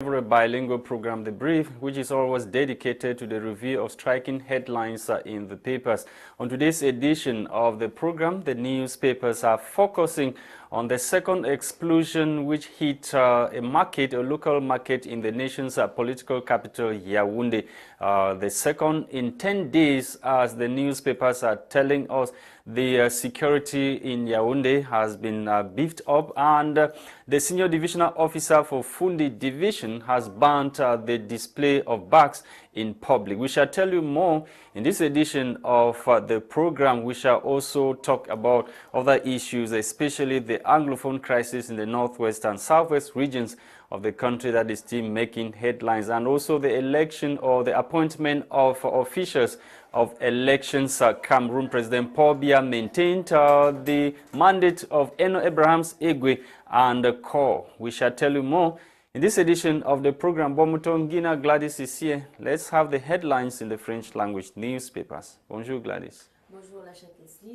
A bilingual program, The Brief, which is always dedicated to the review of striking headlines in the papers. On today's edition of the program, the newspapers are focusing on the second explosion which hit a local market in the nation's political capital, Yaoundé. The second in 10 days, as the newspapers are telling us. The security in Yaoundé has been beefed up, and the senior divisional officer for Fundi Division has banned the display of bags in public. We shall tell you more in this edition of the program. We shall also talk about other issues, especially the Anglophone crisis in the northwest and southwest regions of the country that is still making headlines, and also the election or the appointment of officials of elections. Cameroon President Paul Biya maintained the mandate of Eno Abrahams Egwe and Core. We shall tell you more in this edition of the program. Bomotonguina, Gwladys is here. Let's have the headlines in the French language newspapers. Bonjour Gwladys. Bonjour Lasha,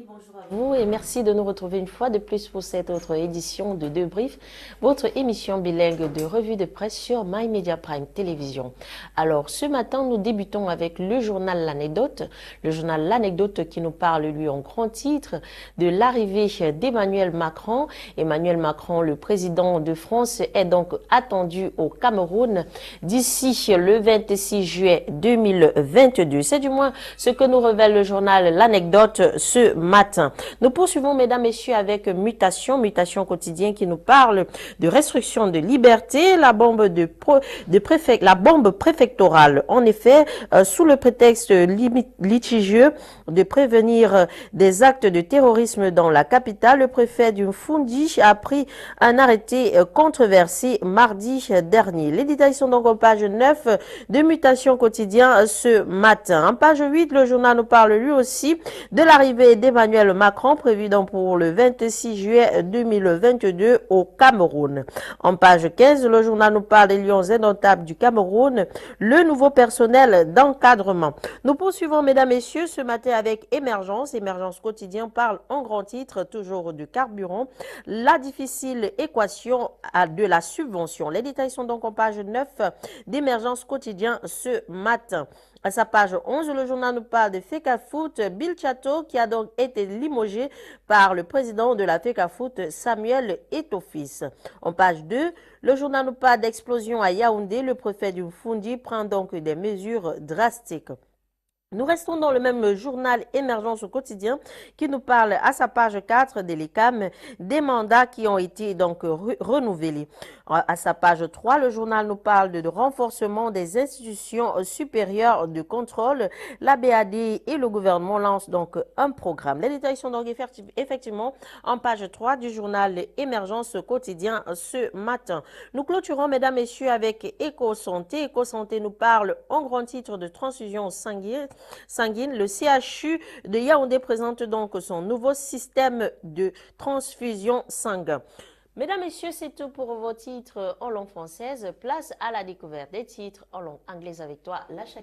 bonjour à vous et merci de nous retrouver une fois de plus pour cette autre édition de Deux Briefs, votre émission bilingue de revue de presse sur My Media Prime Télévision. Alors ce matin, nous débutons avec le journal L'Anecdote. Le journal L'Anecdote qui nous parle, lui, en grand titre, de l'arrivée d'Emmanuel Macron. Emmanuel Macron, le président de France, est donc attendu au Cameroun d'ici le 26 juillet 2022. C'est du moins ce que nous révèle le journal L'Anecdote ce matin. Nous poursuivons, mesdames, messieurs, avec Mutation quotidien qui nous parle de restriction de liberté, la bombe préfectorale. En effet, sous le prétexte litigieux de prévenir des actes de terrorisme dans la capitale, le préfet du Fundi a pris un arrêté controversé mardi dernier. Les détails sont donc en page 9 de Mutation quotidien ce matin. En page 8, le journal nous parle lui aussi de l'arrivée d'Emmanuel Macron prévue donc pour le 26 juillet 2022 au Cameroun. En page 15, le journal nous parle des lions indomptables du Cameroun, le nouveau personnel d'encadrement. Nous poursuivons, mesdames, messieurs, ce matin avec Émergence. Émergence quotidien parle en grand titre toujours du carburant, la difficile équation de la subvention. Les détails sont donc en page 9 d'Émergence quotidien ce matin. À sa page 11, le journal nous parle de FECAFOOT, Bill Chateau, qui a donc été limogé par le président de la FECAFOOT, Samuel Etofis. En page 2, le journal nous parle d'explosion à Yaoundé. Le préfet du Fundi prend donc des mesures drastiques. Nous restons dans le même journal Émergence au quotidien qui nous parle à sa page 4 de l'ECAM des mandats qui ont été donc renouvelés. À sa page 3, le journal nous parle de renforcement des institutions supérieures de contrôle. La BAD et le gouvernement lancent donc un programme. Les détails sont donc effectivement en page 3 du journal Émergence quotidien ce matin. Nous clôturons, mesdames, messieurs, avec Éco-Santé. Éco-Santé nous parle en grand titre de transfusion sanguine. Le CHU de Yaoundé présente donc son nouveau système de transfusion sanguine. Mesdames, messieurs, c'est tout pour vos titres en langue française. Place à la découverte des titres en langue anglaise avec toi, Lasha.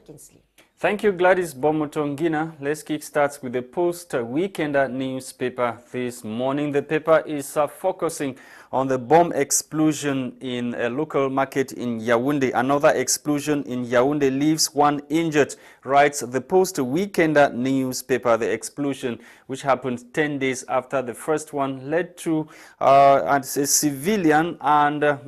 Thank you, Gwladys. Bomotonguina. Let's kick starts with the post-weekend newspaper this morning. The paper is focusing on the bomb explosion in a local market in Yaoundé. Another explosion in Yaoundé leaves one injured, writes the post-weekend newspaper. The explosion, which happened 10 days after the first one, led to a civilian and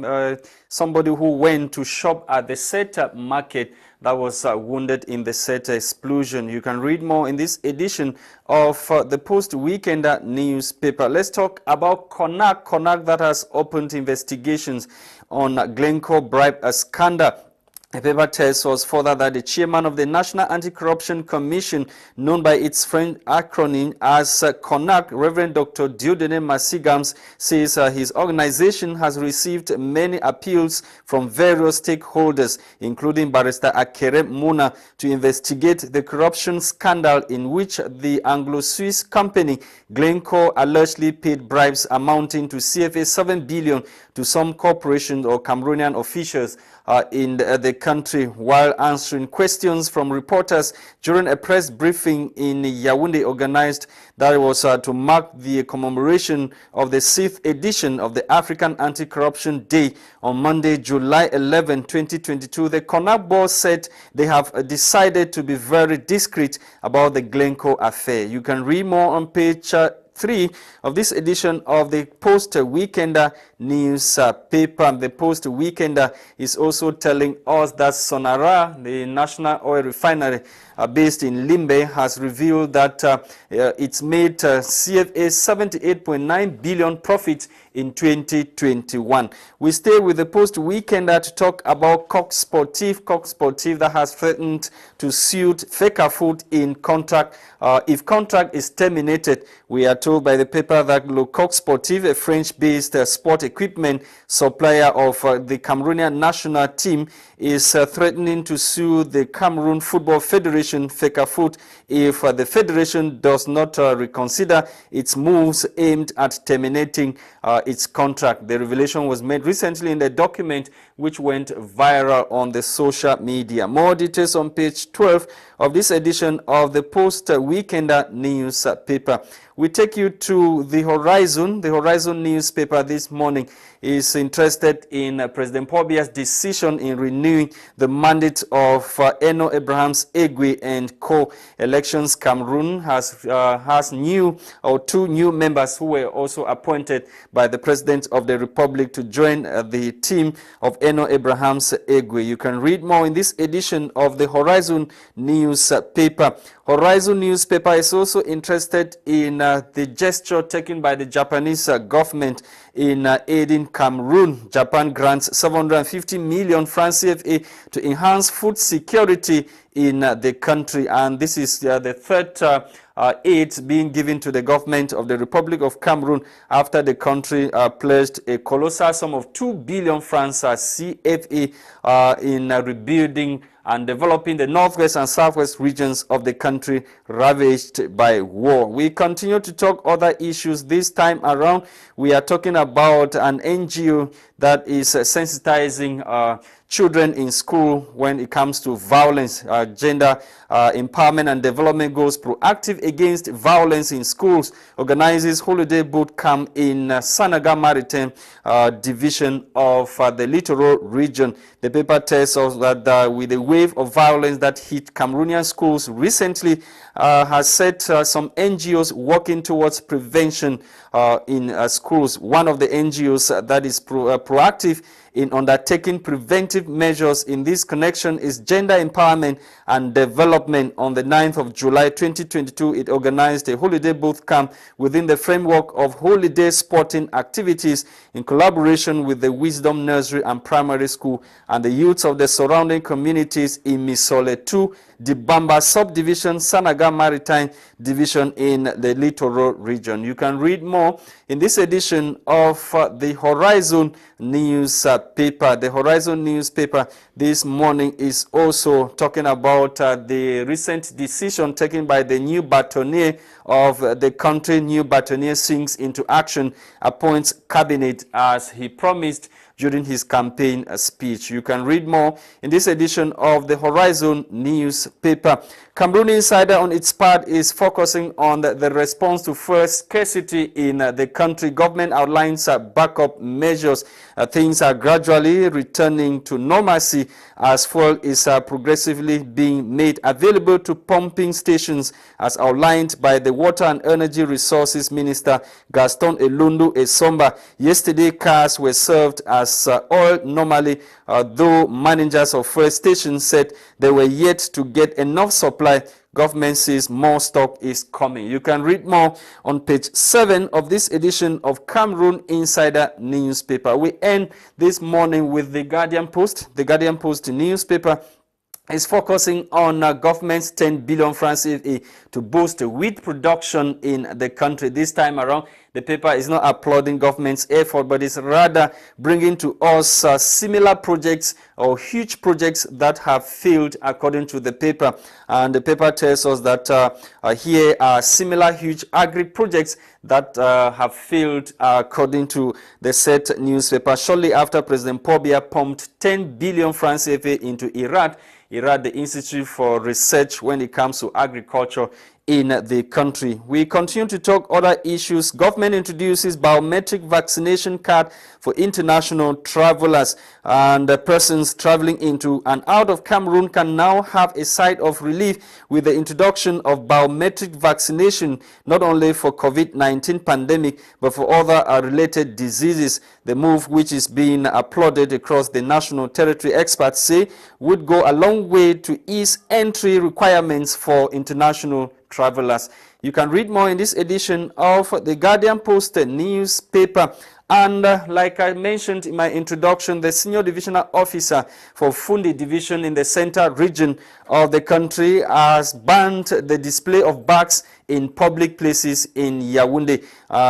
somebody who went to shop at the setup market that was wounded in the said explosion. You can read more in this edition of the post-weekend newspaper. Let's talk about Konak. Konak that has opened investigations on Glencore bribe scandal. The paper tells us further that the chairman of the National Anti-Corruption Commission, known by its French acronym as CONAC, Reverend Dr. Dieudonné Massigams, says his organization has received many appeals from various stakeholders, including Barrister Akere Muna, to investigate the corruption scandal in which the Anglo-Swiss company Glencore allegedly paid bribes amounting to CFA 7 billion to some corporations or Cameroonian officials in the country while answering questions from reporters during a press briefing in Yaoundé organized that was to mark the commemoration of the 6th edition of the African Anti-Corruption Day on Monday, July 11, 2022. The CONAC board said they have decided to be very discreet about the Glencoe affair. You can read more on page 3 of this edition of the Post Weekender newspaper. The Post Weekender is also telling us that Sonara, the national oil refinery based in Limbe, has revealed that it's made CFA 78.9 billion profit in 2021. We stay with the Post Weekender to talk about Coq Sportif that has threatened to sue Fecafoot in contract. If contract is terminated, we are told by the paper that Le Coq Sportif, a French-based sport equipment supplier of the Cameroonian national team, is threatening to sue the Cameroon Football Federation, Fecafoot, if the federation does not reconsider its moves aimed at terminating its contract. The revelation was made recently in the document which went viral on the social media. More details on page 12 of this edition of the Post Weekender newspaper. We take you to the Horizon. The Horizon newspaper this morning is interested in President Paul Biya's decision in renewing the mandate of Eno Abrahams Egwe and co. Elections Cameroon has two new members who were also appointed by the President of the Republic to join the team of Eno Abrahams Egwe. You can read more in this edition of the Horizon newspaper. Horizon newspaper is also interested in the gesture taken by the Japanese government in aiding Cameroon. Japan grants 750 million francs CFA to enhance food security in the country, and this is the third aid being given to the government of the Republic of Cameroon after the country pledged a colossal sum of 2 billion francs CFA in rebuilding and developing the northwest and southwest regions of the country ravaged by war. We continue to talk other issues. This time around, we are talking about an NGO that is sensitizing children in school when it comes to violence. Gender empowerment and development goes proactive against violence in schools, organizes holiday boot camp in Sanaga Maritime division of the littoral region. The paper tells us that with the wave of violence that hit Cameroonian schools recently, has set some NGOs working towards prevention in schools. One of the NGOs that is proactive in undertaking preventive measures in this connection is Gender Empowerment and Development. On the 9th of July 2022, it organized a holiday boot camp within the framework of holiday sporting activities in collaboration with the Wisdom Nursery and Primary School and the youths of the surrounding communities in Misole 2, Dibamba Subdivision, Sanaga Maritime Division in the littoral region. You can read more in this edition of the Horizon newspaper. The Horizon newspaper this morning is also talking about the recent decision taken by the new bâtonnier of the country. New bâtonnier sinks into action, appoints cabinet as he promised during his campaign speech. You can read more in this edition of the Horizon newspaper. Cameroon Insider, on its part, is focusing on the response to fuel scarcity in the country. Government outlines backup measures. Things are gradually returning to normalcy as fuel is progressively being made available to pumping stations, as outlined by the Water and Energy Resources Minister Gaston Elundu Esomba. Yesterday, cars were served as oil normally, though managers of fuel stations said they were yet to get enough supply. Government says more stock is coming. You can read more on page 7 of this edition of Cameroon Insider newspaper. We end this morning with the Guardian Post. The Guardian Post newspaper is focusing on government's 10 billion francs CFA to boost wheat production in the country. This time around, The paper is not applauding government's effort, but is rather bringing to us similar projects or huge projects that have failed, according to the paper. And the paper tells us that here are similar huge agri projects that have failed, according to the said newspaper. Shortly after President Paul Biya pumped 10 billion francs CFA into IRAD, the Institute for Research when it comes to agriculture in the country. We continue to talk other issues. Government introduces biometric vaccination card for international travelers, and persons traveling into and out of Cameroon can now have a sigh of relief with the introduction of biometric vaccination, not only for COVID-19 pandemic, but for other related diseases. The move, which is being applauded across the national territory, experts say would go a long way to ease entry requirements for international travelers. You can read more in this edition of the Guardian Post newspaper. And like I mentioned in my introduction, the senior divisional officer for Fundi division in the center region of the country has banned the display of bags in public places in Yaoundé.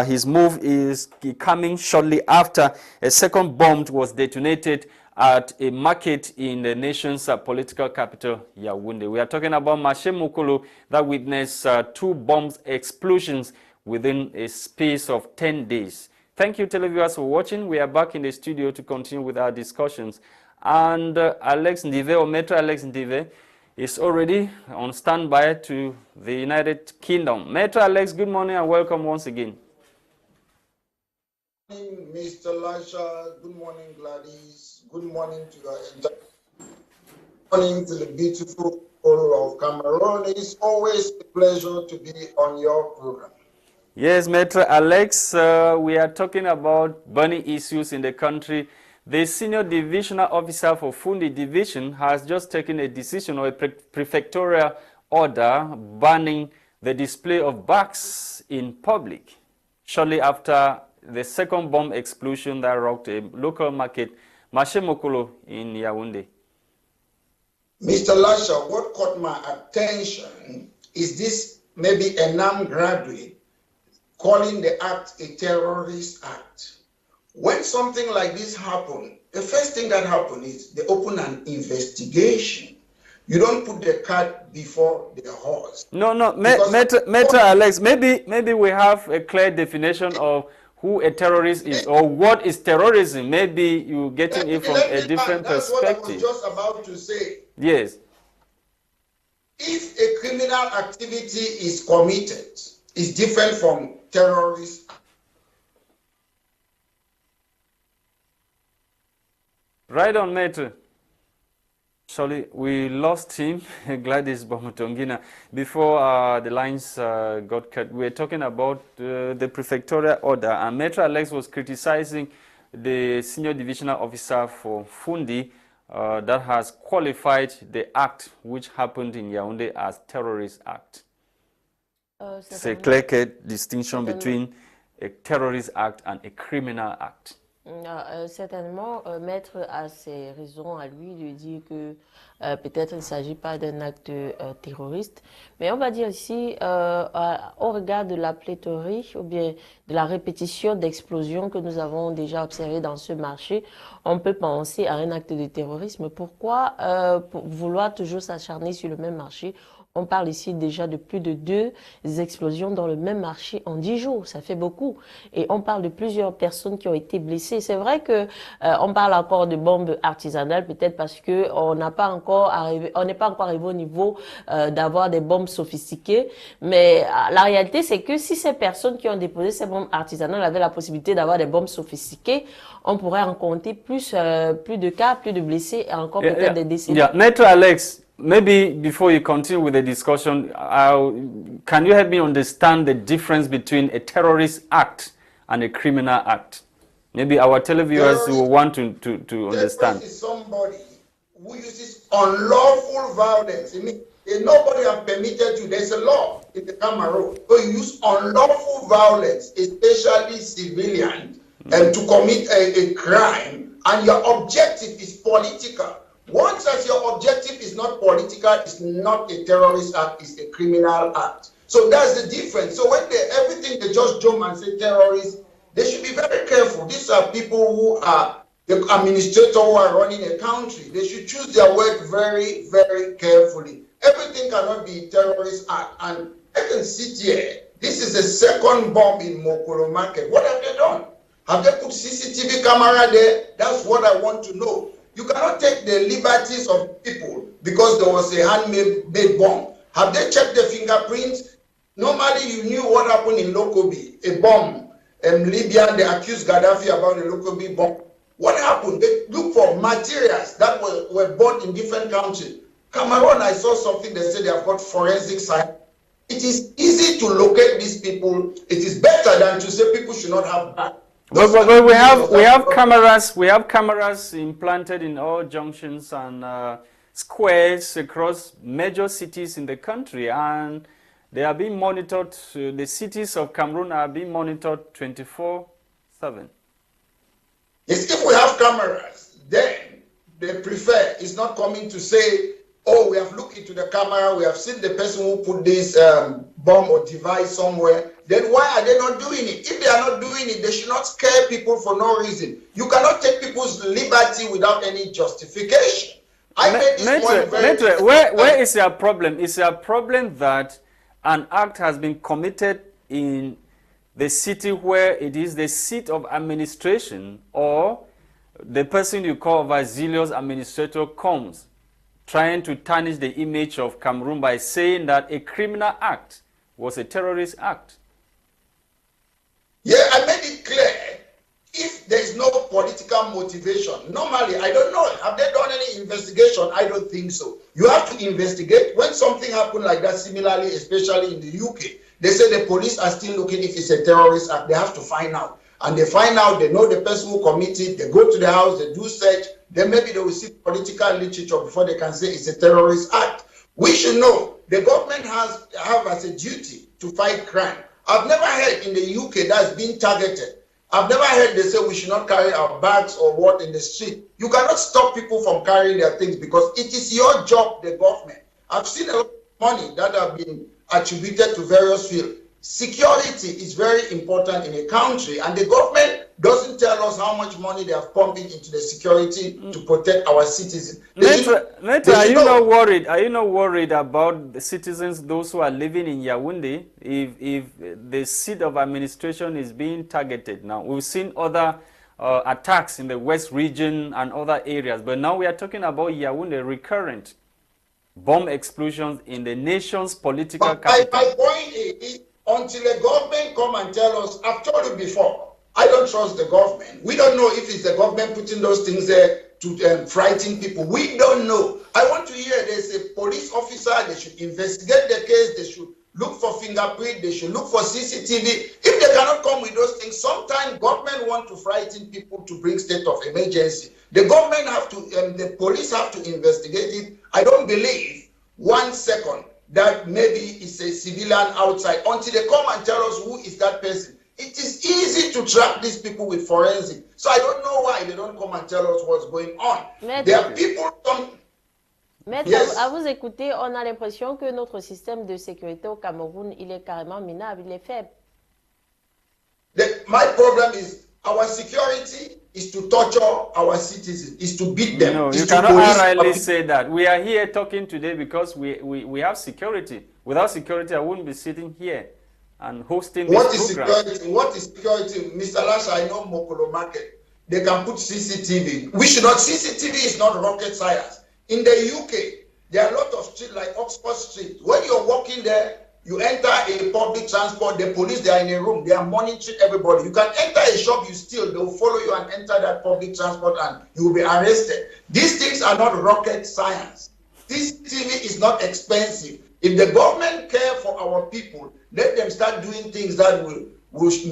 His move is coming shortly after a second bomb was detonated at a market in the nation's political capital, Yaoundé. We are talking about Marché Mokolo that witnessed 2 bomb explosions within a space of 10 days. Thank you, televiewers, for watching. We are back in the studio to continue with our discussions. And Alex Ndive, or Maitre Alex Ndive, is already on standby to the United Kingdom. Maitre Alex, good morning and welcome once again. Good morning, Mr. Lasha. Good morning, Gwladys. Good morning to your entire. Good morning to the beautiful people of Cameroon. It's always a pleasure to be on your program. Yes, Maitre Alex, we are talking about burning issues in the country. The senior divisional officer for Fundi division has just taken a decision or a prefectorial order banning the display of bags in public shortly after the second bomb explosion that rocked a local market, Marché Mokolo in Yaoundé. Mr. Lasha, what caught my attention is this maybe a NAM graduate calling the act a terrorist act. When something like this happens, the first thing that happens is they open an investigation. You don't put the cart before the horse. No, Maitre Alex, maybe we have a clear definition of who a terrorist is or what is terrorism. Maybe you're getting it from a different perspective. That's what I was just about to say. Yes. If a criminal activity is committed, it's different from terrorist. Right on, Maitre. Sorry, we lost him, Gwladys Bomotonguina. Before the lines got cut, we were talking about the prefectorial order, and Maitre Alex was criticizing the senior divisional officer for Fundi that has qualified the act which happened in Yaoundé as terrorist act. It's a clear distinction between a terrorist act and a criminal act. Certainement, Maître a ses raisons à lui de dire que peut-être il ne s'agit pas d'un acte terroriste, mais on va dire ici, au regard de la pléthorie ou bien de la répétition d'explosions que nous avons déjà observées dans ce marché, on peut penser à un acte de terrorisme. Pourquoi pour vouloir toujours s'acharner sur le même marché? On parle ici déjà de plus de 2 explosions dans le même marché en 10 jours. Ça fait beaucoup. Et on parle de plusieurs personnes qui ont été blessées. C'est vrai que on parle encore de bombes artisanales, peut-être parce que on n'est pas encore arrivé au niveau d'avoir des bombes sophistiquées. Mais la réalité, c'est que si ces personnes qui ont déposé ces bombes artisanales avaient la possibilité d'avoir des bombes sophistiquées, on pourrait en compter plus de cas, plus de blessés et encore peut-être des décès. Maitre Alex, maybe before you continue with the discussion, can you help me understand the difference between a terrorist act and a criminal act? Maybe our televiewers will want to understand. Terrorist is somebody who uses unlawful violence. I mean, nobody has permitted you. There's a law in the Cameroon. So you use unlawful violence, especially civilian, and to commit a crime, and your objective is political. Once as your objective is not political, it's not a terrorist act, it's a criminal act. So that's the difference. So when everything they just jump and say terrorists, they should be very careful. These are people who are the administrators who are running a country. They should choose their word very, very carefully. Everything cannot be terrorist act. And I can sit here. This is the second bomb in Mokolo Market. What have they done? Have they put CCTV camera there? That's what I want to know. You cannot take the liberties of people because there was a handmade bomb. Have they checked the fingerprints? Normally, you knew what happened in Lokobi, a bomb. Libya, they accused Gaddafi about the Lokobi bomb. What happened? They look for materials that were bought in different countries. Cameroon, I saw something that said they have got forensic science. It is easy to locate these people. It is better than to say people should not have back. But we have cameras implanted in all junctions and squares across major cities in the country, and they are being monitored. The cities of Cameroon are being monitored 24/7. Yes, if we have cameras, then they prefer it's not coming to say, oh, we have looked into the camera, we have seen the person who put this bomb or device somewhere. Then why are they not doing it? If they are not doing it, they should not scare people for no reason. You cannot take people's liberty without any justification. I made this point very Maitre, where is your problem? Is your problem that an act has been committed in the city where it is the seat of administration, or the person you call Vasilios administrator comes trying to tarnish the image of Cameroon by saying that a criminal act was a terrorist act? Yeah, I made it clear. If there is no political motivation, normally, I don't know, have they done any investigation? I don't think so. You have to investigate. When something happened like that, similarly, especially in the UK, they say the police are still looking if it's a terrorist act. They have to find out. And they find out, they know the person who committed, they go to the house, they do search, then maybe they will see political literature before they can say it's a terrorist act. We should know the government have as a duty to fight crime. I've never heard in the UK that's been targeted. I've never heard they say we should not carry our bags or what in the street. You cannot stop people from carrying their things because it is your job, the government. I've seen a lot of money that have been attributed to various fields. Security is very important in a country, and the government doesn't tell us how much money they have pumped into the security to protect our citizens. Maitre, are you not worried? Are you not worried about the citizens, those who are living in Yaoundé, if the seat of administration is being targeted? Now, we've seen other attacks in the West region and other areas, but now we are talking about Yaoundé, recurrent bomb explosions in the nation's political capital. My point is, until the government come and tell us, I've told you before, I don't trust the government. We don't know if it's the government putting those things there to frighten people. We don't know. I want to hear there's a police officer, they should investigate the case, they should look for fingerprint, they should look for CCTV. If they cannot come with those things, sometimes government want to frighten people to bring state of emergency. The government have to, the police have to investigate it. I don't believe 1 second that maybe it's a civilian outside until they come and tell us who is that person. It is easy to track these people with forensic. So I don't know why they don't come and tell us what's going on. Maitre, there are people Maitre, yes. à vous écouter, on a l'impression que notre système de sécurité au Cameroun, il est carrément minable, il est faible. My problem is our security is to torture our citizens, is to beat them. No, you cannot rightly say that. We are here talking today because we have security. Without security, I wouldn't be sitting here and hosting this program. Security? What is security? Mr. Lasha, I know Mokolo Market. They can put CCTV. We should not. CCTV is not rocket science. In the UK, there are a lot of streets like Oxford Street. When you're walking there, you enter a public transport, the police, they are in a room, they are monitoring everybody. You can enter a shop, you steal, they'll follow you and enter that public transport and you will be arrested. These things are not rocket science. This TV is not expensive. If the government care for our people, let them start doing things that will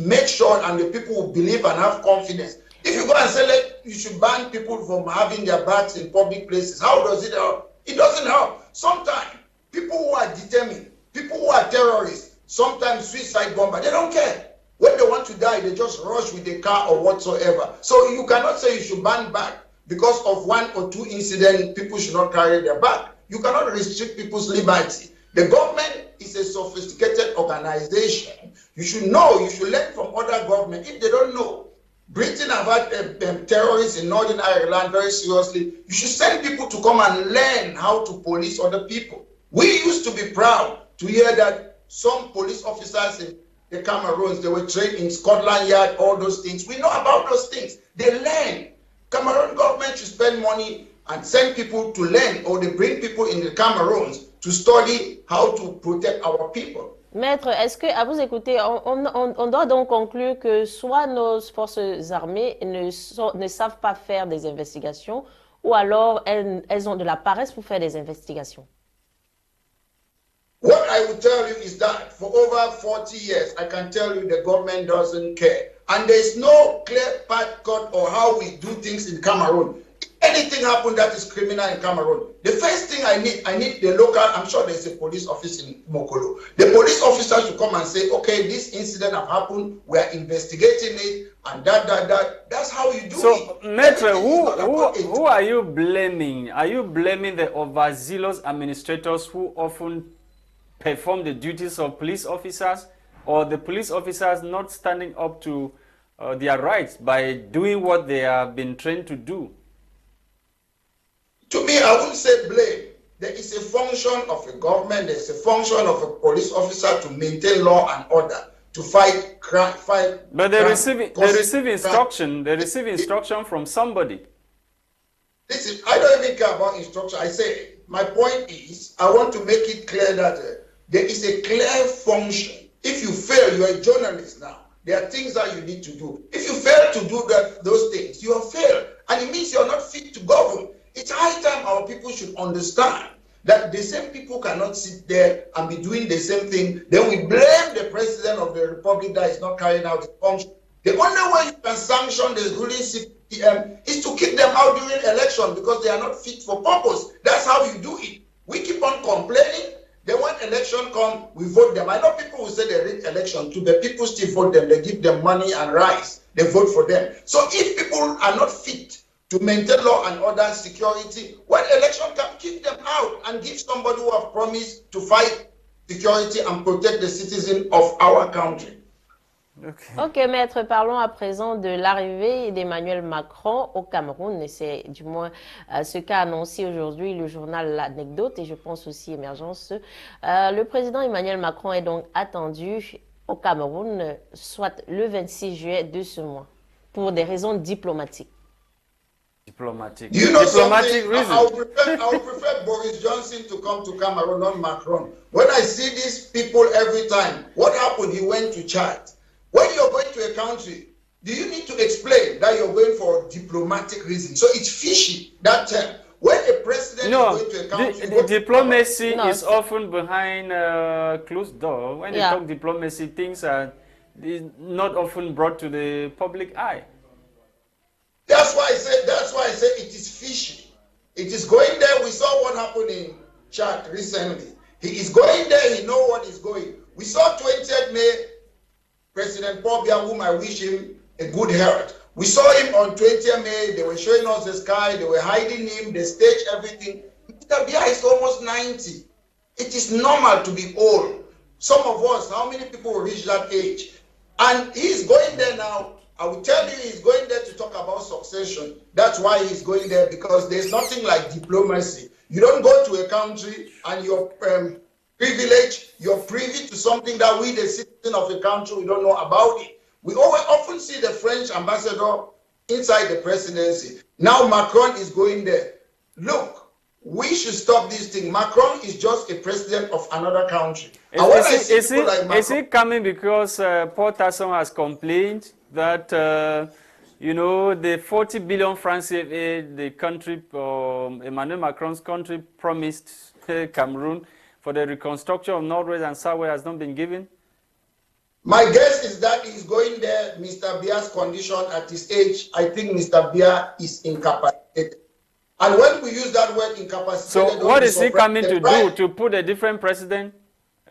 make sure and the people will believe and have confidence. If you go and say you should ban people from having their bags in public places, how does it help? It doesn't help. Sometimes people who are determined, people who are terrorists, sometimes suicide bombers, they don't care. When they want to die, they just rush with a car or whatsoever. So you cannot say you should ban bag because of 1 or 2 incidents, people should not carry their bag. You cannot restrict people's liberty. The government is a sophisticated organization. You should know, you should learn from other governments. If they don't know, Britain have had terrorists in Northern Ireland very seriously. You should send people to come and learn how to police other people. We used to be proud to hear that some police officers in the Cameroons, they were trained in Scotland Yard, all those things. We know about those things. They learn. Cameroon government should spend money and send people to learn, or they bring people in the Cameroons to study how to protect our people. Maître, est-ce que, à vous écouter, on doit donc conclure que soit nos forces armées ne savent pas faire des investigations, ou alors elles ont de la paresse pour faire des investigations? What I will tell you is that for over 40 years, I can tell you the government doesn't care. And there's no clear path cut or how we do things in Cameroon. Anything happen that is criminal in Cameroon, the first thing I need the local, I'm sure there's a police office in Mokolo. The police officer should come and say, okay, this incident have happened, we are investigating it, and that's how you do it. So, Maitre, who are you blaming? Are you blaming the overzealous administrators who often perform the duties of police officers, or the police officers not standing up to their rights by doing what they have been trained to do? To me, I wouldn't say blame. There is a function of a government, there is a function of a police officer to maintain law and order, to fight crime, But they receive instruction. They receive instruction from somebody. Listen, I don't even care about instruction. I say, my point is, I want to make it clear that there is a clear function. If you fail, you are a journalist now. There are things that you need to do. If you fail to do those things, you have failed. And it means you are not fit to govern. It's high time our people should understand that the same people cannot sit there and be doing the same thing. Then we blame the president of the republic that is not carrying out the function. The only way you can sanction the ruling CPM is to kick them out during election because they are not fit for purpose. That's how you do it. We keep on complaining. Then when election comes, we vote them. I know people who say they rig election too, but people still vote them. They give them money and rice. They vote for them. So if people are not fit to maintain law and order and security, when election comes, kick them out and give somebody who have promised to fight security and protect the citizens of our country. Ok, Maître, parlons à présent de l'arrivée d'Emmanuel Macron au Cameroun. Et c'est du moins ce qu'a annoncé aujourd'hui le journal L'Anecdote et je pense aussi Émergence. Le président Emmanuel Macron est donc attendu au Cameroun, soit le 26 juillet de ce mois, pour des raisons diplomatiques. Diplomatic. You know Diplomatic something? reason. I would prefer Boris Johnson to come to Cameroon, not Macron. When I see these people every time, what happened? He went to Chad. When you're going to a country, do you need to explain that you're going for diplomatic reasons? So it's fishy, that term. When a president is going to a country... The diplomacy is often behind closed door. When you talk diplomacy, things are not often brought to the public eye. That's why I say it is fishy. It is going there. We saw what happened in Chad recently. He is going there. He knows what is going. We saw 20th May, President Paul Biya, whom I wish him a good health. We saw him on 20th May. They were showing us the sky. They were hiding him. They staged everything. Mr. Biya is almost 90. It is normal to be old. Some of us, how many people will reach that age? And he's going there now. I will tell you, he's going there to talk about succession. That's why he's going there, because there's nothing like diplomacy. You don't go to a country and you're privileged, you're privy to something that we, the citizen of the country, we don't know about it. We often see the French ambassador inside the presidency. Now Macron is going there. Look, we should stop this thing. Macron is just a president of another country. Is he coming because Paul Tasson has complained that, you know, the 40 billion francs CFA, the country, Emmanuel Macron's country, promised Cameroon for the reconstruction of Northwest and Southwest has not been given? My guess is that he's going there, Mr. Biya's condition at his age. I think Mr. Biya is incapacitated. And when we use that word incapacitated... So what is he coming to do? To put a different president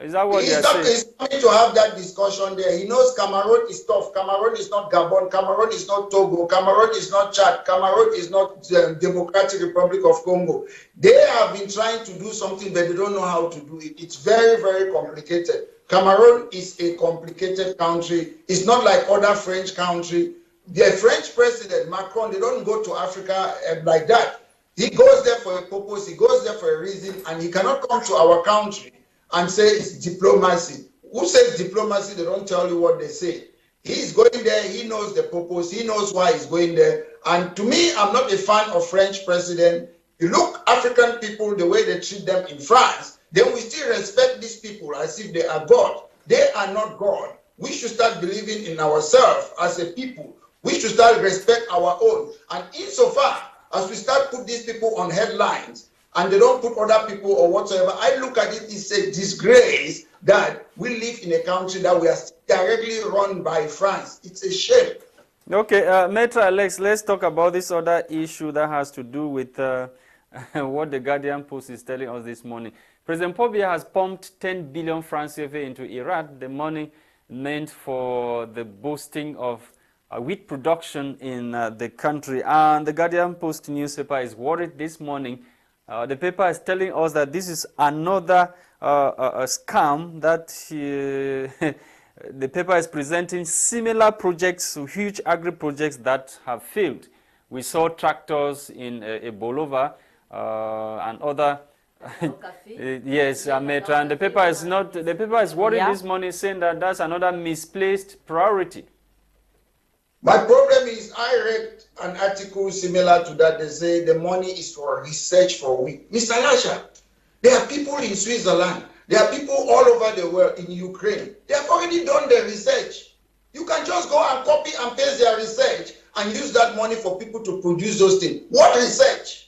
Is that what you're saying? He's coming to have that discussion there. He knows Cameroon is tough. Cameroon is not Gabon. Cameroon is not Togo. Cameroon is not Chad. Cameroon is not the Democratic Republic of Congo. They have been trying to do something, but they don't know how to do it. It's very, very complicated. Cameroon is a complicated country. It's not like other French countries. The French president, Macron, they don't go to Africa like that. He goes there for a purpose. He goes there for a reason, and he cannot come to our country and say it's diplomacy. Who says diplomacy? They don't tell you what they say. He's going there. He knows the purpose. He knows why he's going there. And to me, I'm not a fan of French president. You look African people, the way they treat them in France, then we still respect these people as if they are God. They are not God. We should start believing in ourselves as a people. We should start respect our own. And insofar as we start put these people on headlines and they don't put other people or whatsoever, I look at it as a disgrace that we live in a country that we are directly run by France. It's a shame. Okay, Maitre Alex, let's talk about this other issue that has to do with what the Guardian Post is telling us this morning. President Pobia has pumped 10 billion francs CFA into Iraq, the money meant for the boosting of wheat production in the country. And the Guardian Post newspaper is worried this morning. The paper is telling us that this is another a scam that the paper is presenting similar projects, huge agri-projects that have failed. We saw tractors in Bolova and other. Yes, Maitre, and the paper is not. The paper is worried this morning, saying that that's another misplaced priority. My problem is I read an article similar to that. They say the money is for research for wheat. Mr. Lasha, there are people in Switzerland. There are people all over the world in Ukraine. They have already done their research. You can just go and copy and paste their research and use that money for people to produce those things. What research?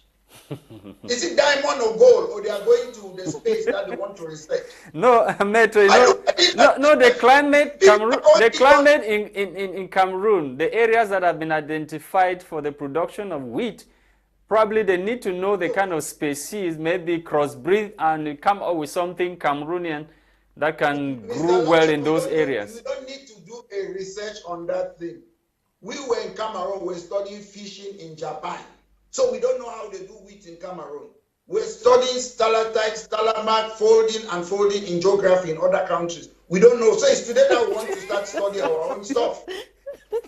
Is it diamond or gold, or they are going to the space that they want to research? No, Maitre, no, the climate, the climate in Cameroon, the areas that have been identified for the production of wheat, probably they need to know the kind of species, maybe crossbreed, and come up with something Cameroonian that can grow well in those areas. You don't need to do a research on that thing. We were in Cameroon, we were studying fishing in Japan. So we don't know how they do wheat in Cameroon. We're studying stalactite, stalagmite, folding and folding in geography in other countries. We don't know. So it's today that we want to start studying our own stuff.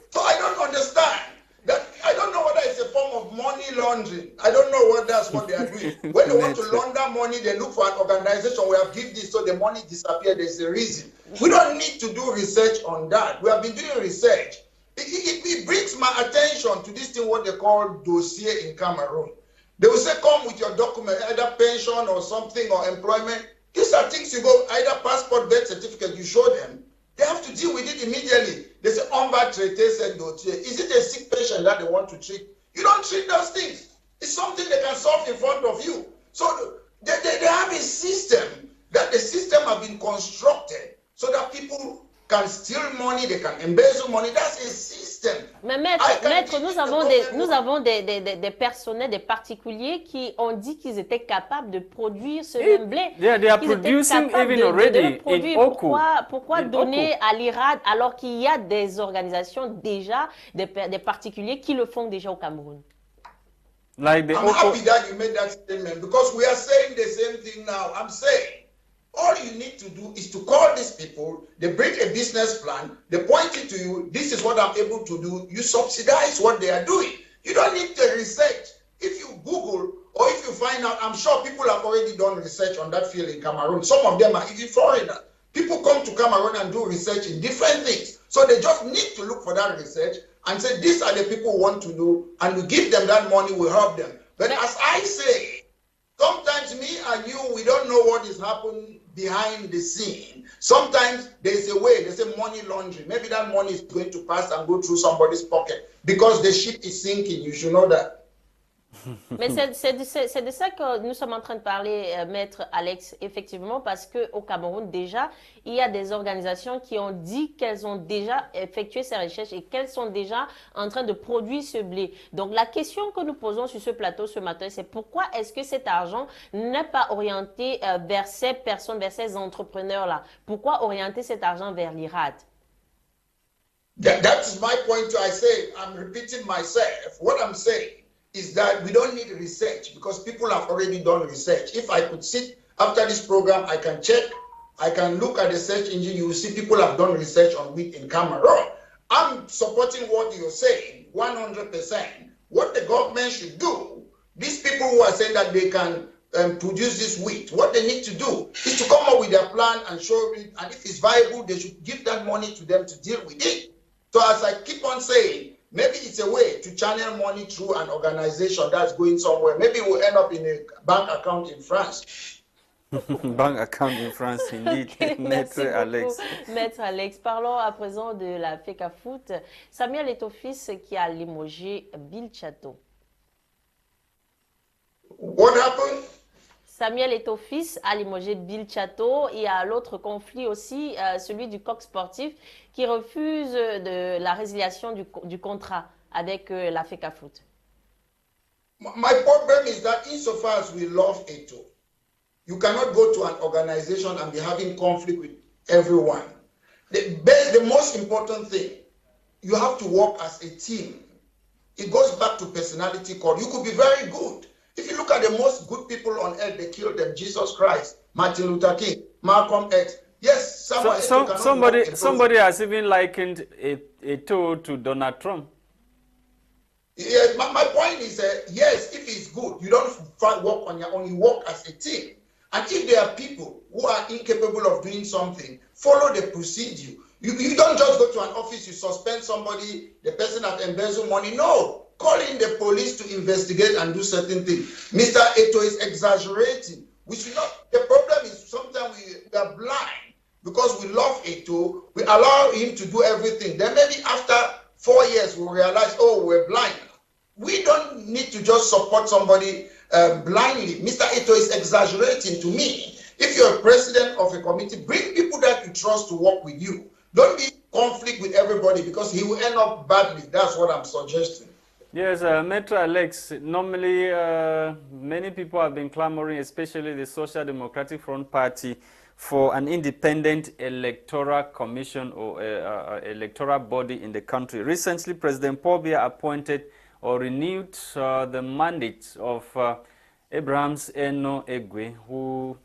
So I don't understand. That I don't know whether it's a form of money laundering. I don't know what that's what they are doing. When they want to launder money, they look for an organization. We have given this so the money disappeared. There's a reason. We don't need to do research on that. We have been doing research. It brings my attention to this thing, what they call dossier in Cameroon. They will say, come with your document, either pension or something or employment. These are things you go, either passport, birth certificate, you show them. They have to deal with it immediately. They say, on va traiter cette dossier. Is it a sick patient that they want to treat? You don't treat those things. It's something they can solve in front of you. So they have a system, that the system has been constructed so that people can steal money, they can embezzle money. That's a system. Mais maître, nous avons des personnels, des particuliers qui ont dit qu'ils étaient capables de produire ce même blé. Yeah, they are producing even already in Oku. Pourquoi donner à l'Irak alors qu'il y a des organisations déjà, des particuliers qui le font déjà au Cameroun? Like the I'm happy that you made that statement because we are saying the same thing now. I'm saying all you need to do is to call these people, they bring a business plan, they point it to you, this is what I'm able to do, you subsidize what they are doing. You don't need to research. If you Google or if you find out, I'm sure people have already done research on that field in Cameroon. Some of them are even foreigners. People come to Cameroon and do research in different things. So they just need to look for that research and say, these are the people who want to do, and we give them that money, we help them. But as I say, sometimes me and you, we don't know what is happening behind the scene. Sometimes there's a way, there's a money laundering. Maybe that money is going to pass and go through somebody's pocket because the ship is sinking. You should know that. Mais c'est de ça que nous sommes en train de parler, Maître Alex, effectivement, parce qu'au Cameroun, déjà, il y a des organisations qui ont dit qu'elles ont déjà effectué ces recherches et qu'elles sont déjà en train de produire ce blé. Donc, la question que nous posons sur ce plateau ce matin, c'est pourquoi est-ce que cet argent n'est pas orienté vers ces personnes, vers ces entrepreneurs-là? Pourquoi orienter cet argent vers l'IRAD? That's my point. I say, I'm repeating myself. What I'm saying is that we don't need research because people have already done research. If I could sit after this program, I can check, I can look at the search engine, you will see people have done research on wheat in Cameroon. I'm supporting what you're saying, 100%. What the government should do, these people who are saying that they can produce this wheat, what they need to do is to come up with their plan and show it, and if it's viable, they should give that money to them to deal with it. So as I keep on saying, maybe it's a way to channel money through an organization that's going somewhere. Maybe we'll end up in a bank account in France. Bank account in France, indeed. Okay, Maître Alex. Maître Alex, parlons à présent de la FECAFOOT. Samuel est au fils qui a limogé Bill Chateau. What happened? Samuel est au fils à limogé Bill Chateau. Il y a l'autre conflit aussi, celui du coq sportif, qui refuse de la résiliation du contrat avec la FECAFOOT. My problem is that insofar as we love Eto, you cannot go to an organization and be having conflict with everyone. The most important thing, you have to work as a team. It goes back to personality code. You could be very good. If you look at the most good people on earth, they killed them. Jesus Christ, Martin Luther King, Malcolm X. Yes, somebody has even likened Eto to Donald Trump. Yes, my point is, yes, if it's good, you don't work on your own, you work as a team. And if there are people who are incapable of doing something, follow the procedure. You don't just go to an office, you suspend somebody, the person has embezzled money. No. Call in the police to investigate and do certain things. Mr. Eto is exaggerating. We should not. The problem is sometimes we are blind because we love Eto. We allow him to do everything. Then maybe after 4 years we realize, oh, we're blind. We don't need to just support somebody blindly. Mr. Eto is exaggerating to me. If you're a president of a committee, bring people that you trust to work with you. Don't be in conflict with everybody because he will end up badly. That's what I'm suggesting. Yes, Maitre Alex, normally many people have been clamoring, especially the Social Democratic Front Party, for an independent electoral commission or electoral body in the country. Recently, President Paul Biya appointed or renewed the mandate of Abrahams Eno Egwe, who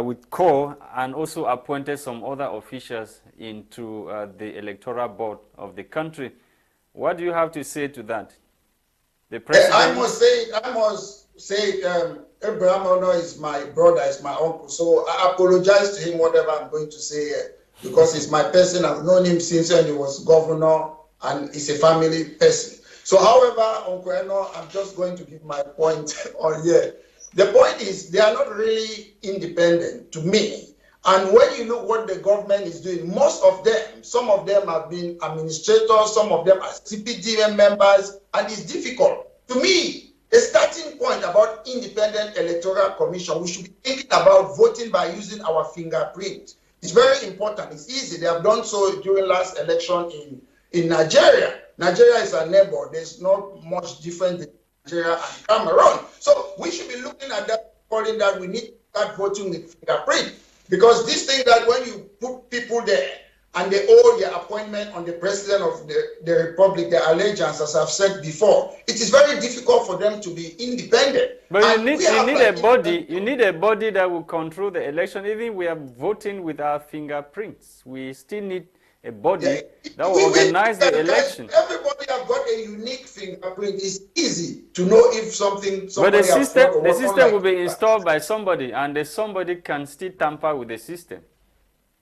with CORE, and also appointed some other officials into the electoral board of the country. What do you have to say to that? The president... I must say, Abraham Ono is my brother, is my uncle. So I apologize to him whatever I'm going to say because he's my person. I've known him since when he was governor, and he's a family person. So, however, Uncle Eno, I'm just going to give my point on here. The point is they are not really independent to me. And when you look what the government is doing, most of them, some of them have been administrators, some of them are CPDM members, and it's difficult. To me, a starting point about independent electoral commission, we should be thinking about voting by using our fingerprint. It's very important. It's easy. They have done so during last election in Nigeria. Nigeria is our neighbor. There's not much difference in Nigeria and Cameroon. So we should be looking at that, calling that we need to start voting with fingerprint. Because this thing that when you put people there and they owe their appointment on the president of the republic, their allegiance, as I've said before, it is very difficult for them to be independent. But you need a body that will control the election. Even we are voting with our fingerprints. We still need a body that will organize the election. Everybody have got a unique fingerprint. It's easy to know if somebody. But the system will be installed by somebody, and the somebody can still tamper with the system.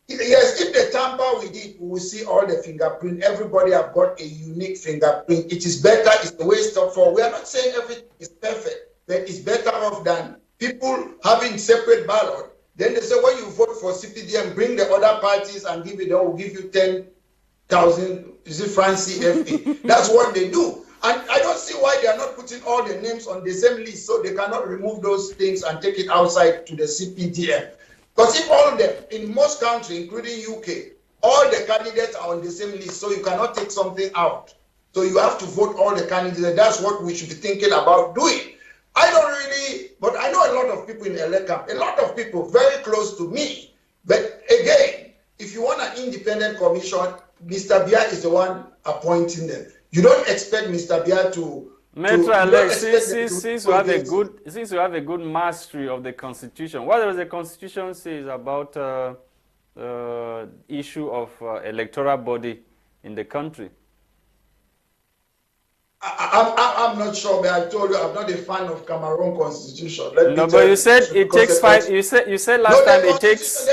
Yes, if they tamper with it, we will see all the fingerprint. Everybody have got a unique fingerprint. It is better. It's the way it's done for. We are not saying everything is perfect, but it's better off than people having separate ballot. Then they say when you vote for CPDM, bring the other parties and give it. They will give you 10,000. Is it France CFA? That's what they do. And I don't see why they are not putting all the names on the same list so they cannot remove those things and take it outside to the CPDM. Because if all of them, in most countries, including UK, all the candidates are on the same list, so you cannot take something out. So you have to vote all the candidates. That's what we should be thinking about doing. I don't really, but I know a lot of people in Elekam, a lot of people very close to me. But again, if you want an independent commission, Mr. Bia is the one appointing them. You don't expect Mr. Bia to... Maitre Alex, since you have a good mastery of the Constitution, what does the Constitution say about issue of electoral body in the country? I'm not sure, but I told you I'm not a fan of Cameroon Constitution. No, but you said it takes 5. You said last time it takes.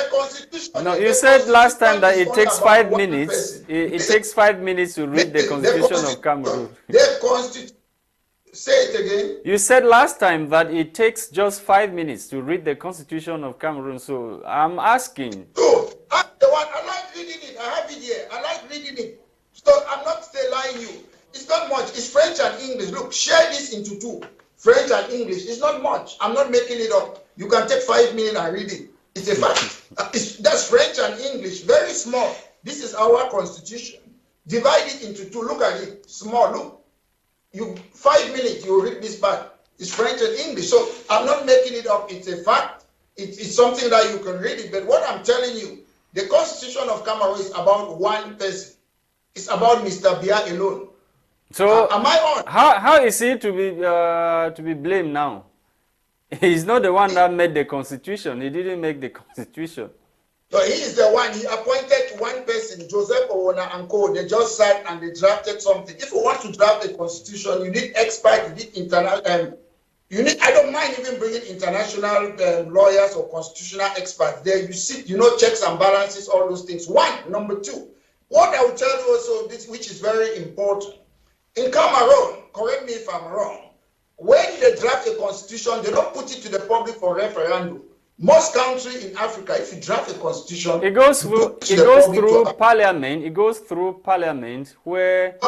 No, you said last time that it takes 5 minutes. It takes 5 minutes to read the Constitution of Cameroon. Say it again. You said last time that it takes just 5 minutes to read the Constitution of Cameroon. So I'm asking. Oh, I'm the one. I like reading it. I have it here. I like reading it. So I'm not still lying you. It's not much. It's French and English. Look, share this into two. French and English. It's not much. I'm not making it up. You can take 5 minutes and read it. It's a fact. That's French and English. Very small. This is our constitution. Divide it into two. Look at it. Small. Look. You 5 minutes, you read this part. It's French and English. So I'm not making it up. It's a fact. It's something that you can read it. But what I'm telling you, the Constitution of Cameroon is about one person. It's about Mr. Bia alone. So am I on? How is he to be blamed now? He's not the one that made the Constitution. He didn't make the Constitution. So he is the one. He appointed one person, Joseph Owona and Co. They just sat and they drafted something. If you want to draft a constitution, you need experts, you need international. I don't mind even bringing international lawyers or constitutional experts there. You sit, checks and balances, all those things. One, number two. What I will tell you also, which is very important. In Cameroon, correct me if I'm wrong, when they draft a constitution, they don't put it to the public for referendum. Most countries in Africa, if you draft a constitution, it goes through parliament. It goes through parliament where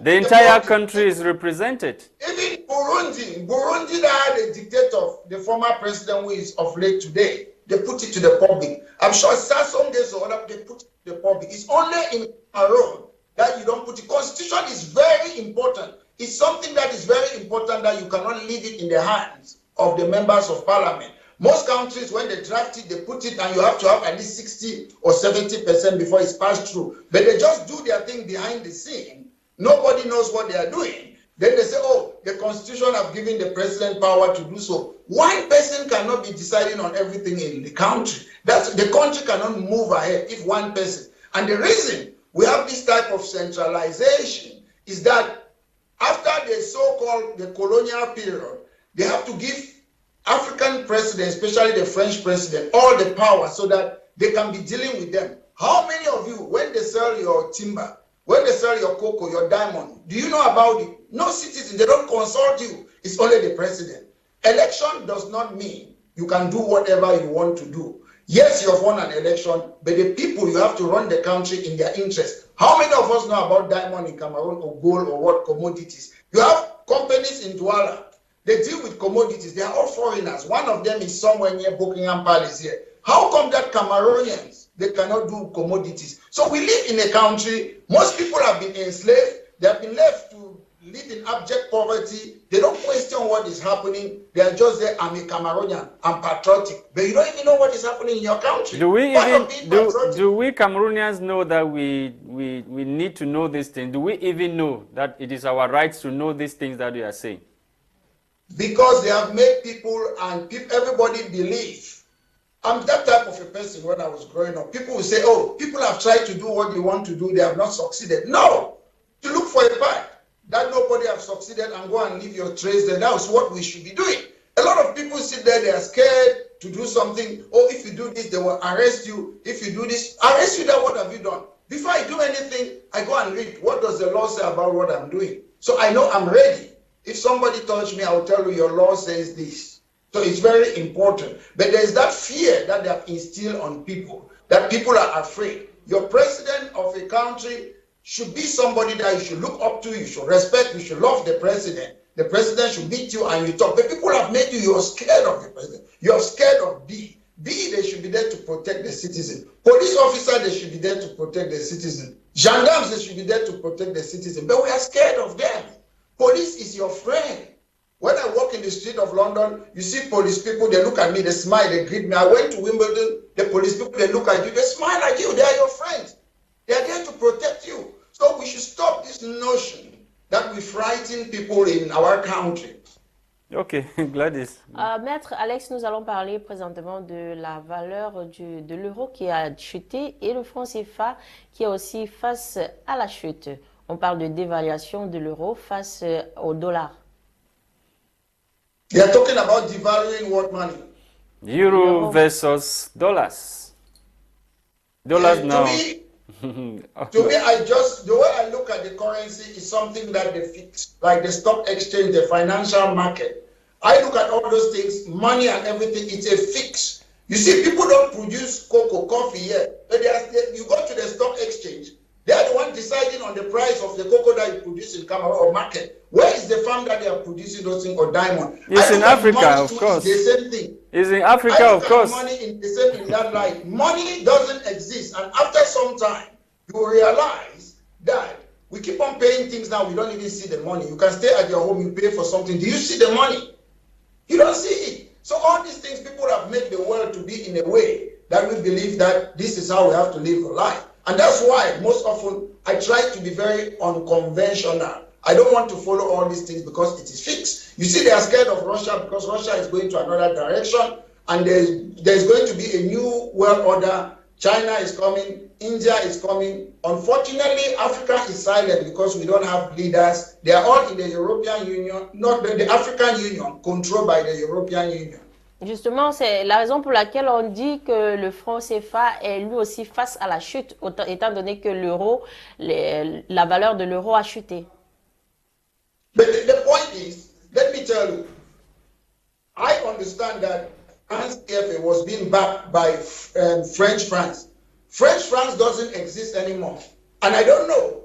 the entire country is represented. Even Burundi that had a dictator, the former president who is of late today, they put it to the public. I'm sure Sassong Gezo or other, they put it to the public. It's only in Cameroon that you don't put it. Constitution is very important. It's something that is very important that you cannot leave it in the hands of the members of parliament. Most countries, when they draft it, they put it, and you have to have at least 60 or 70% before it's passed through. But they just do their thing behind the scene. Nobody knows what they are doing. Then they say, oh, the Constitution have given the president power to do so. One person cannot be deciding on everything in the country. The country cannot move ahead if one person. And the reason we have this type of centralization is that after the so-called the colonial period, they have to give African presidents, especially the French president, all the power so that they can be dealing with them. How many of you, when they sell your timber, when they sell your cocoa, your diamond, do you know about it? No citizen, they don't consult you. It's only the president. Election does not mean you can do whatever you want to do. Yes, you have won an election, but the people, you have to run the country in their interest. How many of us know about diamond in Cameroon or gold or what commodities? You have companies in Douala. They deal with commodities. They are all foreigners. One of them is somewhere near Buckingham Palace here. How come that Cameroonians, they cannot do commodities? So we live in a country, most people have been enslaved. They have been left to live in abject poverty. They don't question what is happening. They are just there, I'm a Cameroonian, I'm patriotic. But you don't even know what is happening in your country. Do we Cameroonians know that we need to know these things? Do we even know that it is our rights to know these things that we are saying? Because they have made people and everybody believe. I'm that type of a person when I was growing up. People will say, oh, people have tried to do what they want to do. They have not succeeded. No. You look for a path that nobody have succeeded and go and leave your trace there. That is what we should be doing. A lot of people sit there. They are scared to do something. Oh, if you do this, they will arrest you. If you do this, arrest you. Then what have you done? Before I do anything, I go and read. What does the law say about what I'm doing? So I know I'm ready. If somebody touch me, I will tell you your law says this. So it's very important. But there's that fear that they have instilled on people, that people are afraid. Your president of a country should be somebody that you should look up to, you should respect, you should love the president. The president should meet you and you talk. But people have made you, you're scared of the president. You're scared of B. B, they should be there to protect the citizen. Police officer, they should be there to protect the citizen. Gendarmes, they should be there to protect the citizen. But we are scared of them. Police is your friend. When I walk in the street of London, you see police people, they look at me, they smile, they greet me. I went to Wimbledon, the police people, they look at you, they smile at you, they are your friends. They are there to protect you. So we should stop this notion that we frighten people in our country. Ok, Gwladys. Maître Alex, nous allons parler présentement de la valeur de l'euro qui a chuté et le franc CFA qui est aussi face à la chute. On parle de dévaluation de l'euro face au dollar. They are talking about devaluing what money? Euro versus dollars. Dollars now. To me, the way I look at the currency is something that they fix, like the stock exchange, the financial market. I look at all those things, money and everything, it's a fix. You see, people don't produce cocoa, coffee yet, but you go to the stock exchange, they are the one deciding on the price of the cocoa that you produce in Cameroon or market. Where is the farm that they are producing those things or diamond? It's in Africa, of course. It's the same thing. It's in Africa, of course. Money in the same in that light. Money doesn't exist, and after some time, you realize that we keep on paying things now. We don't even see the money. You can stay at your home, you pay for something. Do you see the money? You don't see it. So all these things, people have made the world to be in a way that we believe that this is how we have to live our life. And that's why most often I try to be very unconventional. I don't want to follow all these things because it is fixed. You see, they are scared of Russia because Russia is going to another direction, and there's going to be a new world order. China is coming, India is coming. Unfortunately, Africa is silent because we don't have leaders. They are all in the European Union, not the African Union, controlled by the European Union. Justement, c'est la raison pour laquelle on dit que le franc CFA est lui aussi face à la chute, étant donné que l'euro, la valeur de l'euro a chuté. But the point is, let me tell you, I understand that France CFA was being backed by French France. French France doesn't exist anymore. And I don't know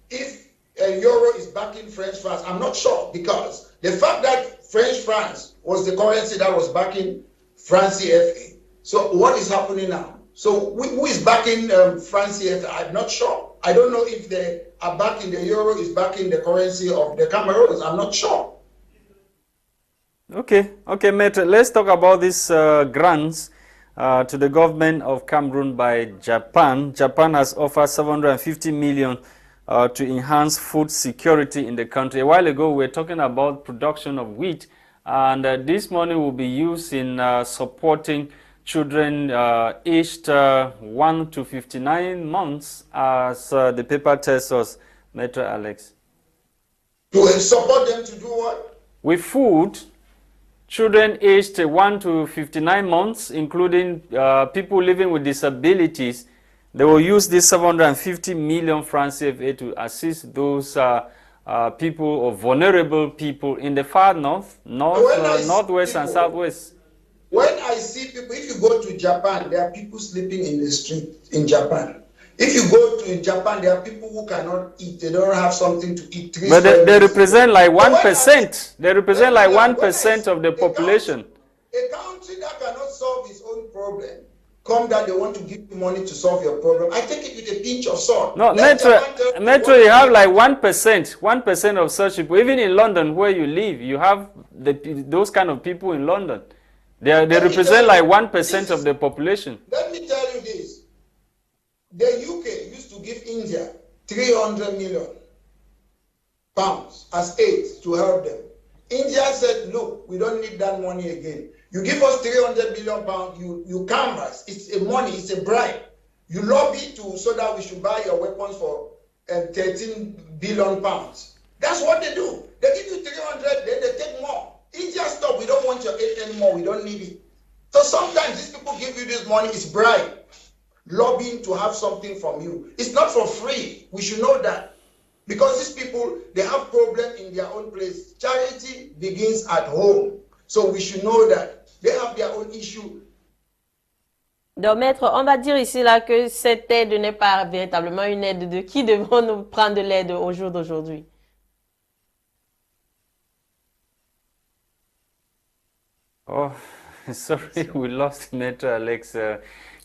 if euro is backing French France. I'm not sure, because the fact that French France was the currency that was backing France CFA. So what is happening now? So who is backing France CFA? I'm not sure. I don't know if they are backing the euro is backing the currency of the Cameroons. I'm not sure. Okay, Maitre, let's talk about these grants to the government of Cameroon by Japan. Japan has offered 750 million to enhance food security in the country. A while ago, we were talking about production of wheat, and this money will be used in supporting children aged 1 to 59 months, as the paper tells us, Maitre Alex. To support them to do what? With food. Children aged 1 to 59 months, including people living with disabilities, they will use this 750 million francs CFA to assist those people or vulnerable people in the far north, northwest and southwest. When I see people, if you go to Japan, there are people sleeping in the street in Japan. If you go to Japan, there are people who cannot eat. They don't have something to eat. But they represent like 1%. They represent like 1% of the population. A country that cannot solve its own problem, come that they want to give you money to solve your problem. I take it with a pinch of salt. No, Maitre, you have like 1% of such people. Even in London, where you live, you have those kind of people in London. They represent like 1% of the population. Let me tell you this. The UK used to give India 300 million pounds as aid to help them. India said, look, we don't need that money again. You give us 300 million pounds, you canvas. It's a money, it's a bribe. You lobby so that we should buy your weapons for 13 billion pounds. That's what they do. They give you 300, then they take more. India, stop, we don't want your aid anymore, we don't need it. So sometimes these people give you this money, it's bribe. Lobbying to have something from you. It's not for free. We should know that. Because these people, they have problems in their own place. Charity begins at home. So we should know that they have their own issue. Donc, maître, on va dire ici là que cette aide n'est pas véritablement une aide. De qui devons-nous prendre l'aide au jour d'aujourd'hui? Oh, sorry, we lost Maitre Alex.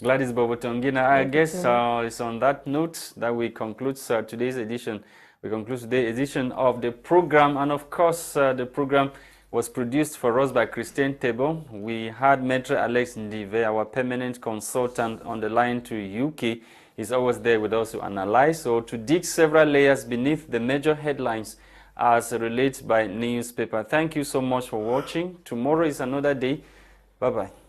Gwladys Bomotonguina. I guess it's on that note that we conclude today's edition. We conclude today's edition of the program, and of course, the program was produced for us by Christain Tebong. We had Maitre Alex Ndive, our permanent consultant on the line to UK. He's always there with us to analyze or to dig several layers beneath the major headlines as related by newspaper. Thank you so much for watching. Tomorrow is another day. Bye-bye.